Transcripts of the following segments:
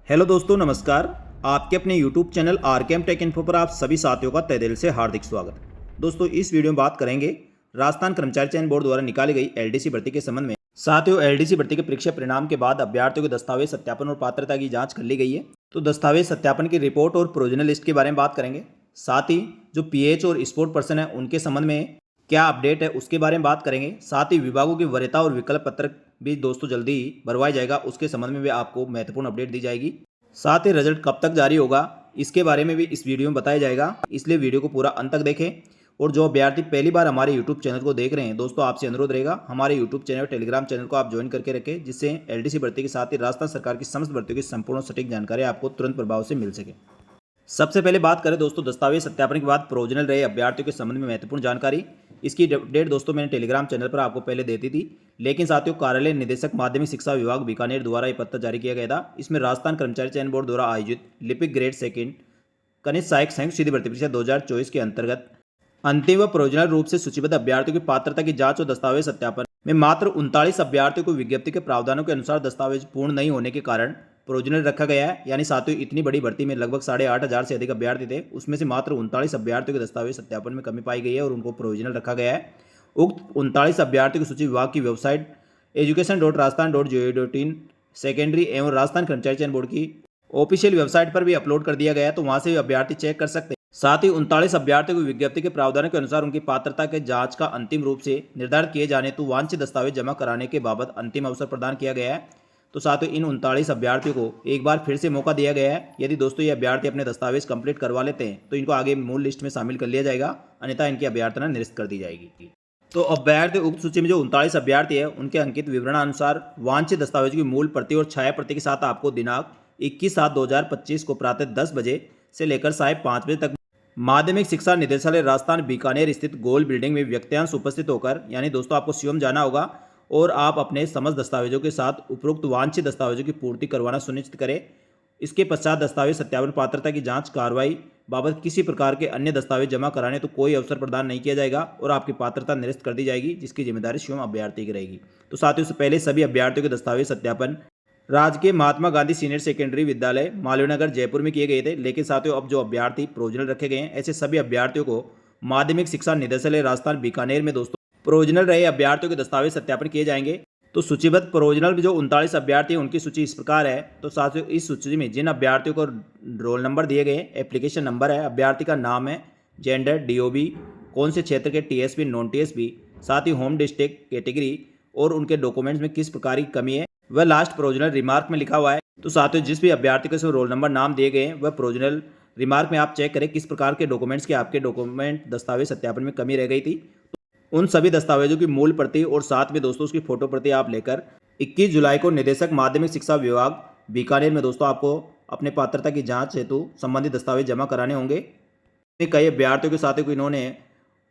Hello दोस्तों, नमस्कार। आपके अपने YouTube channel RKM take info पर आप सभी साथियों का तहे दिल से हार्दिक स्वागत। दोस्तों, इस वीडियो में बात करेंगे राजस्थान कर्मचारी चयन बोर्ड द्वारा निकाली गई एलडीसी भर्ती के संबंध में। साथियों, एलडीसी भर्ती के परीक्षा परिणाम के बाद अभ्यर्थियों के दस्तावेज सत्यापन और पात्रता की जांच कर ली गई है। तो दस्तावेज सत्यापन की रिपोर्ट और प्रोविजनल लिस्ट के बारे में बात करेंगे। साथ ही जो पीएच और स्पोर्ट पर्सन है उनके संबंध में क्या अपडेट है उसके बारे में बात करेंगे। साथ ही विभागों की वरीयता और विकल्प पत्र भी दोस्तों जल्दी ही भरवाया जाएगा, उसके संबंध में भी आपको महत्वपूर्ण अपडेट दी जाएगी। साथ ही रिजल्ट कब तक जारी होगा इसके बारे में भी इस वीडियो में बताया जाएगा, इसलिए वीडियो को पूरा अंत तक देखें। और जो अभ्यर्थी पहली बार हमारे यूट्यूब चैनल को देख रहे हैं दोस्तों, आपसे अनुरोध रहेगा हमारे यूट्यूब चैनल और टेलीग्राम चैनल को आप ज्वाइन करके रखें, जिससे एलडीसी भर्ती के साथ ही राजस्थान सरकार की समस्त भर्तियों की संपूर्ण सटीक जानकारी आपको तुरंत प्रभाव से मिल सके। सबसे पहले बात करें दोस्तों दस्तावेज सत्यापन के बाद प्रोविजनल रहे अभ्यर्थियों के संबंध में महत्वपूर्ण जानकारी। इसकी अपडेट दोस्तों मैंने टेलीग्राम चैनल पर आपको पहले देती थी, लेकिन साथियों कार्यालय निदेशक माध्यमिक शिक्षा विभाग बीकानेर द्वारा यह पत्र जारी किया गया था। इसमें राजस्थान कर्मचारी चयन बोर्ड द्वारा आयोजित लिपिक ग्रेड सेकंड कनिष्ठ सहायक संयुक्त सीधी भर्ती परीक्षा 2024 के अंतर्गत अंतिम व प्रोविजनल रूप से सूचीबद्ध अभ्यर्थियों की पात्रता की जांच और दस्तावेज सत्यापन में मात्र 39 अभ्यर्थियों को विज्ञप्ति के प्रावधानों के अनुसार दस्तावेज पूर्ण नहीं होने के कारण प्रोविजनल रखा गया है। यानी साथियों इतनी बड़ी भर्ती में लगभग 8,500 से अधिक अभ्यर्थी थे, उसमें से मात्र 39 अभ्यर्थियों के दस्तावेज सत्यापन में कमी पाई गई है और उनको प्रोविजनल रखा गया है। उक्त 39 अभ्यर्थियों की सूची विभाग की वेबसाइट education.rajasthan.go.in सेकेंडरी एवं राजस्थान कर्मचारी चयन बोर्ड की ऑफिशियल वेबसाइट पर भी अपलोड कर दिया गया है, तो वहां से भी अभ्यर्थी चेक कर सकते हैं। साथ ही 39 अभ्यर्थियों को विज्ञप्ति के प्रावधानों के अनुसार उनकी पात्रता के जांच का अंतिम रूप से निर्धारित किए जाने तो वांछित दस्तावेज जमा कराने के बाबत अंतिम अवसर प्रदान किया गया है। तो साथियों इन 39 अभ्यर्थियों को एक बार फिर से मौका दिया गया है। यदि दोस्तों ये अभ्यर्थी अपने दस्तावेज कंप्लीट करवा लेते हैं तो इनको आगे मूल लिस्ट में शामिल कर लिया जाएगा, अन्यथा इनकी अभ्यर्थना निरस्त कर दी जाएगी। तो अभ्यर्थी उक्त सूची में जो 39 अभ्यर्थी है उनके अंकित विवरणानुसार वांछित दस्तावेज की मूल प्रति और छाया प्रति के साथ आपको दिनांक 21/7/2025 को प्रातः 10 बजे से लेकर 5:30 बजे तक माध्यमिक शिक्षा निदेशालय राजस्थान बीकानेर स्थित गोल बिल्डिंग में व्यक्तियांश उपस्थित होकर, यानी दोस्तों आपको स्वयं जाना होगा और आप अपने समस्त दस्तावेजों के साथ उपरोक्त वांछित दस्तावेजों की पूर्ति करवाना सुनिश्चित करें। इसके पश्चात दस्तावेज सत्यापन पात्रता की जांच कार्रवाई बाबत किसी प्रकार के अन्य दस्तावेज जमा कराने तो कोई अवसर प्रदान नहीं किया जाएगा और आपकी पात्रता निरस्त कर दी जाएगी, जिसकी जिम्मेदारी स्वयं अभ्यर्थी की रहेगी। तो साथियों से पहले सभी अभ्यर्थियों के दस्तावेज सत्यापन राजकीय महात्मा गांधी सीनियर सेकेंडरी विद्यालय मालवीय जयपुर में किए गए थे, लेकिन साथियों अब जो अभ्यर्थी प्रोविजनल रखे गए हैं ऐसे सभी अभ्यर्थियों को माध्यमिक शिक्षा निदेशालय राजस्थान बीकानेर में दोस्तों प्रोविजनल रहे अभ्यर्थियों के दस्तावेज सत्यापन किए जाएंगे। तो सूचीबद्ध प्रोविजनल जो 39 अभ्यर्थी हैं उनकी सूची इस प्रकार है। तो साथियों इस सूची में जिन अभ्यर्थियों को रोल नंबर दिए गए, एप्लीकेशन नंबर है, अभ्यर्थी का नाम है, जेंडर, डीओबी, कौन से क्षेत्र के टीएसपी नॉन टीएसपी, साथ ही होम डिस्ट्रिक्ट कैटेगरी और उनके डॉक्यूमेंट्स में किस प्रकार की कमी है वह लास्ट प्रोविजनल रिमार्क में लिखा हुआ है। तो साथियों जिस भी अभ्यर्थी को रोल नंबर नाम दिए गए हैं वह प्रोविजनल रिमार्क में आप चेक करें किस प्रकार के डॉक्यूमेंट्स के आपके डॉक्यूमेंट दस्तावेज सत्यापन में कमी रह गई थी। तो उन सभी दस्तावेजों की मूल प्रति और साथ में दोस्तों उसकी फोटो प्रति आप लेकर 21 जुलाई को निदेशक माध्यमिक शिक्षा विभाग बीकानेर में दोस्तों आपको अपने पात्रता की जांच हेतु संबंधित दस्तावेज जमा कराने होंगे। कई अभ्यर्थियों के साथ इन्होंने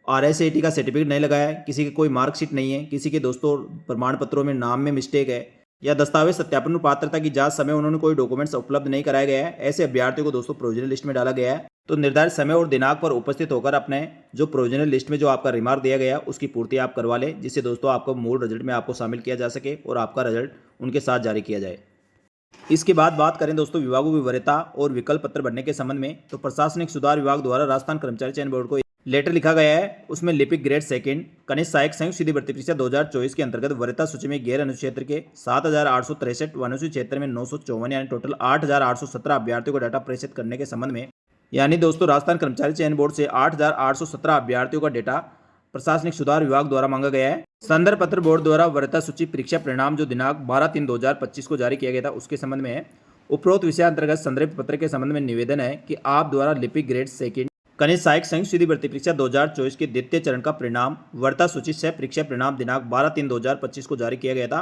RSAT का सर्टिफिकेट नहीं लगाया है, किसी की कोई मार्कशीट नहीं है, किसी के दोस्तों प्रमाण पत्रों में नाम में मिस्टेक है या दस्तावेज सत्यापन और पात्रता की जांच समय उन्होंने कोई डॉक्यूमेंट्स उपलब्ध नहीं कराया गया है, ऐसे अभ्यर्थियों को दोस्तों प्रोविजनल लिस्ट में डाला गया है। तो निर्धारित समय और दिनांक पर उपस्थित होकर अपने जो प्रोविजनल लिस्ट में जो आपका रिमार्क दिया गया उसकी पूर्ति आप करवा लें, जिससे दोस्तों आपको मूल रिजल्ट में आपको शामिल किया जा सके और आपका रिजल्ट उनके साथ जारी किया जाए। इसके बाद बात करें दोस्तों विभागों की वरीयता और विकल्प पत्र भरने के संबंध में, तो प्रशासनिक सुधार विभाग द्वारा राजस्थान कर्मचारी चयन बोर्ड को लेटर लिखा गया है। उसमें लिपिक ग्रेड सेकंड कनिष्ठ सहायक संयुक्त सीधी भर्ती परीक्षा 2024 के अंतर्गत वरीयता सूची में गैर अनुसूचित क्षेत्र के 7,863 व अनुसूचित क्षेत्र में 954 यानी टोटल 8,817 अभ्यर्थियों को डाटा प्रेषित करने के संबंध में, यानी दोस्तों राजस्थान कर्मचारी चयन बोर्ड से 8,817 अभ्यर्थियों का डेटा प्रशासनिक सुधार विभाग द्वारा मांगा गया है। संदर्भ पत्र बोर्ड द्वारा वरीयता सूची परीक्षा परिणाम जो दिनांक 12/3/2025 को जारी किया गया था उसके संबंध में है। उपरोक्त विषय अंतर्गत संदर्भ पत्र के संबंध में निवेदन है कि आप द्वारा लिपिक ग्रेड सेकंड कनिष्ठ सहायक संयुक्त सीधी भर्ती परीक्षा 2024 के द्वितीय चरण का परिणाम वरीयता सूची से परीक्षा परिणाम दिनांक 12/3/2025 को जारी किया गया था।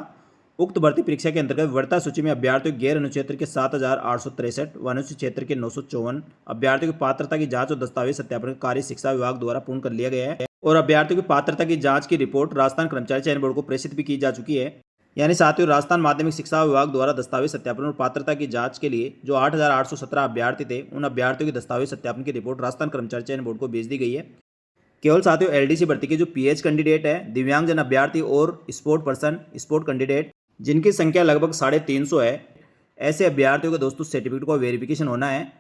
उक्त भर्ती परीक्षा के अंतर्गत वरीयता सूची में अभ्यर्थियों गैर अनुसूचित क्षेत्र के 7,863 व अनुसूचित क्षेत्र के 954 अभ्यर्थियों की पात्रता की जांच और दस्तावेज सत्यापन कार्य शिक्षा विभाग द्वारा पूर्ण कर लिया गया है और अभ्यर्थियों की पात्रता की जांच की रिपोर्ट राजस्थान कर्मचारी चयन बोर्ड को प्रेषित भी की जा चुकी है। यानी साथियों राजस्थान माध्यमिक शिक्षा विभाग द्वारा दस्तावेज सत्यापन और पात्रता की जांच के लिए जो 8,817 अभ्यर्थी थे उन अभ्यर्थियों की दस्तावेज सत्यापन की रिपोर्ट राजस्थान कर्मचारी चयन बोर्ड को भेज दी गई है। केवल साथियों एलडीसी भर्ती के जो पीएच कैंडिडेट है, दिव्यांगजन अभ्यर्थी और स्पोर्ट पर्सन स्पोर्ट कैंडिडेट जिनकी संख्या लगभग 350 है, ऐसे अभ्यर्थियों के दोस्तों सर्टिफिकेट को वेरिफिकेशन होना है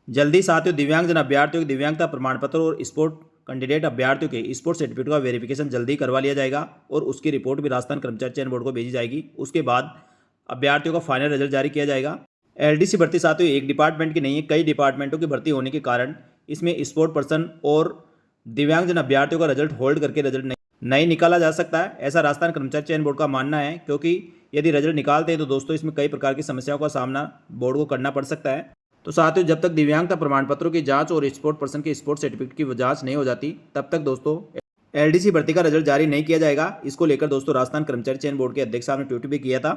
जल्दी। साथियों दिव्यांगजन अभ्यर्थियों के दिव्यांगता प्रमाण पत्र और स्पोर्ट कैंडिडेट अभ्यर्थियों के स्पोर्ट सर्टिफिकेट का वेरिफिकेशन जल्दी करवा लिया जाएगा और उसकी रिपोर्ट भी राजस्थान कर्मचारी चयन बोर्ड को भेजी जाएगी। उसके बाद अभ्यर्थियों का फाइनल रिजल्ट जारी किया जाएगा। एलडीसी भर्ती साथियों एक डिपार्टमेंट की नहीं है, कई डिपार्टमेंटों की भर्ती होने के कारण इसमें स्पोर्ट पर्सन और दिव्यांगजन अभ्यर्थियों का रिजल्ट होल्ड करके रिजल्ट नहीं निकाला जा सकता है, ऐसा राजस्थान कर्मचारी चयन बोर्ड का मानना है। क्योंकि यदि रिजल्ट निकालते हैं तो दोस्तों इसमें कई प्रकार की समस्याओं का सामना बोर्ड को करना पड़ सकता है। तो साथियों जब तक दिव्यांगता प्रमाण पत्रों की जांच और स्पोर्ट पर्सन के स्पोर्ट सर्टिफिकेट की जांच नहीं हो जाती तब तक दोस्तों एलडीसी भर्ती का रिजल्ट जारी नहीं किया जाएगा। इसको लेकर दोस्तों राजस्थान कर्मचारी चयन बोर्ड के अध्यक्ष साहब ने ट्वीट भी किया था।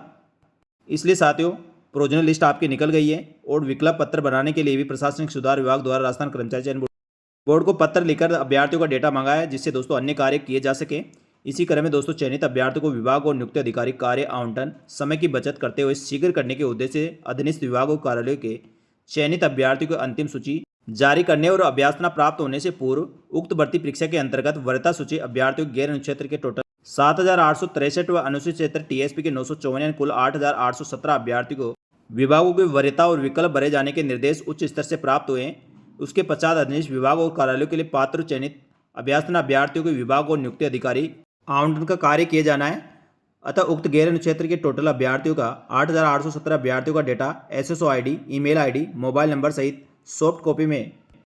इसलिए साथियों प्रोविजनल लिस्ट आपकी निकल गई है और विकल्प पत्र बनाने के लिए भी प्रशासनिक सुधार विभाग द्वारा राजस्थान कर्मचारी चयन बोर्ड को पत्र लिखकर अभ्यर्थियों का डेटा मांगा है, जिससे दोस्तों अन्य कार्य किए जा सके। इसी क्रम में दोस्तों चयनित अभ्यर्थियों को विभाग और नियुक्त अधिकारी कार्य आवंटन समय की बचत करते हुए शीघ्र करने के उद्देश्य से अधीनस्थ विभाग और कार्यालयों के चयनित अभ्यर्थियों की अंतिम सूची जारी करने और अभ्यासना प्राप्त होने से पूर्व उक्त भर्ती परीक्षा के अंतर्गत वरीयता सूची अभ्यर्थियों गैर अनुक्षेत्र के टोटल 7,863 व अनुसूचित क्षेत्र टीएसपी के 954 कुल 8,817 अभ्यर्थियों को विभागों की वरीयता और विकल्प भरे जाने के निर्देश उच्च स्तर से प्राप्त हुए हैं। उसके पश्चात अधीनस्थ विभाग और कार्यालयों के लिए पात्र चयनित अभ्यासना अभ्यर्थियों के विभाग और नियुक्त अधिकारी आवंटन का कार्य किए जाना है। अतः उक्त गैर अनुक्षेत्र के टोटल अभ्यर्थियों का 8,817 अभ्यर्थियों का data SSO ID, email ID, mobile number सहित सॉफ्ट कॉपी में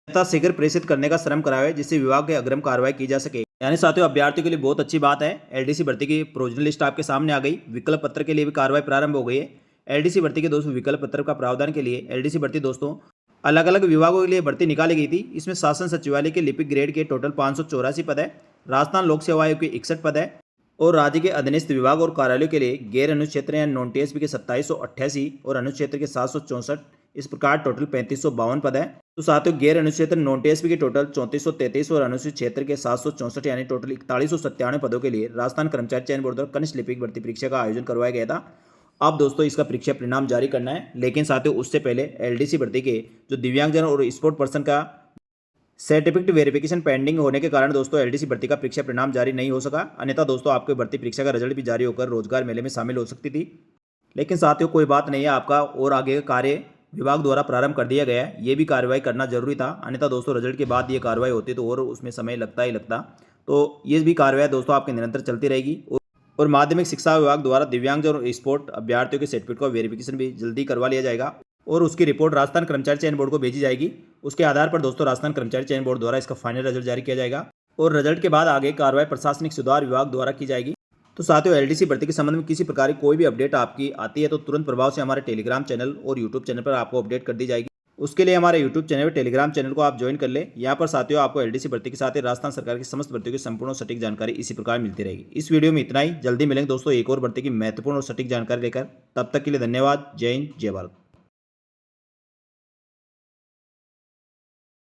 तथा शीघ्र प्रेषित करने का श्रम करावे, जिससे विभाग के अग्रिम कार्रवाई की जा सके। यानी साथियों अभ्यर्थियों के लिए बहुत अच्छी बात है, एलडीसी भर्ती की प्रोविजनल लिस्ट आपके सामने आ गई। विकल्प पत्र के लिए भी कार्रवाई प्रारंभ हो गई है। एलडीसी भर्ती के दोस्तों विकल्प पत्र का प्रावधान के लिए एलडीसी भर्ती दोस्तों अलग अलग विभागों के लिए भर्ती निकाली गई थी। इसमें शासन सचिवालय के लिपिक ग्रेड के टोटल 584 पद है, राजस्थान लोक सेवा आयोग के 61 पद है और राज्य के अधीनस्थ विभाग और कार्यालयों के लिए गैर अनुक्षेत्र या नॉन टीएसपी के 2788 और अनुक्षेत्र के 764। इस प्रकार टोटल 3552 पद है। तो साथियों गैर अनुक्षेत्र नॉन टीएसपी के टोटल 3433 और अनुसूचित क्षेत्र के 764 यानी टोटल 4197 पदों के लिए राजस्थान कर्मचारी चयन बोर्ड द्वारा कनिष्ठ लिपिक भर्ती परीक्षा का आयोजन करवाया गया था। अब दोस्तों इसका परीक्षा परिणाम जारी करना है, लेकिन साथियों उससे पहले एलडीसी भर्ती के जो दिव्यांगजन और स्पोर्ट पर्सन का सर्टिफिकेट वेरिफिकेशन पेंडिंग होने के कारण दोस्तों एलडीसी भर्ती का परीक्षा परिणाम जारी नहीं हो सका। अन्यथा दोस्तों आपके भर्ती परीक्षा का रिजल्ट भी जारी होकर रोजगार मेले में शामिल हो सकती थी। लेकिन साथियों कोई बात नहीं है, आपका और आगे का कार्य विभाग द्वारा प्रारंभ कर दिया गया है। ये भी कार्रवाई करना जरूरी था, अन्यथा दोस्तों रिजल्ट के बाद ये कार्रवाई होती तो और उसमें समय लगता ही लगता। तो ये भी कार्रवाई दोस्तों आपकी निरंतर चलती रहेगी और माध्यमिक शिक्षा विभाग द्वारा दिव्यांगजन और स्पोर्ट अभ्यर्थियों के सर्टिफिकेट का वेरिफिकेशन भी जल्दी करवा लिया जाएगा और उसकी रिपोर्ट राजस्थान कर्मचारी चयन बोर्ड को भेजी जाएगी। उसके आधार पर दोस्तों राजस्थान कर्मचारी चयन बोर्ड द्वारा इसका फाइनल रिजल्ट जारी किया जाएगा और रिजल्ट के बाद आगे कार्रवाई प्रशासनिक सुधार विभाग द्वारा की जाएगी। तो साथियों एलडीसी भर्ती के संबंध में किसी प्रकार की कोई भी अपडेट आपकी आती है तो तुरंत प्रभाव से हमारे टेलीग्राम चैनल और यूट्यूब चैनल पर आपको अपडेट कर दी जाएगी। उसके लिए हमारे यूट्यूब चैनल और टेलीग्राम चैनल को आप ज्वाइन कर ले। यहाँ पर साथियों आपको एलडीसी भर्ती के साथ ही राजस्थान सरकार की समस्त भर्तियों की संपूर्ण और सटीक जानकारी इसी प्रकार मिलती रहेगी। इस वीडियो में इतना ही, जल्दी मिलेंगे दोस्तों एक और भर्ती की महत्वपूर्ण और सटीक जानकारी लेकर। तब तक के लिए धन्यवाद। जय हिंद, जय भारत।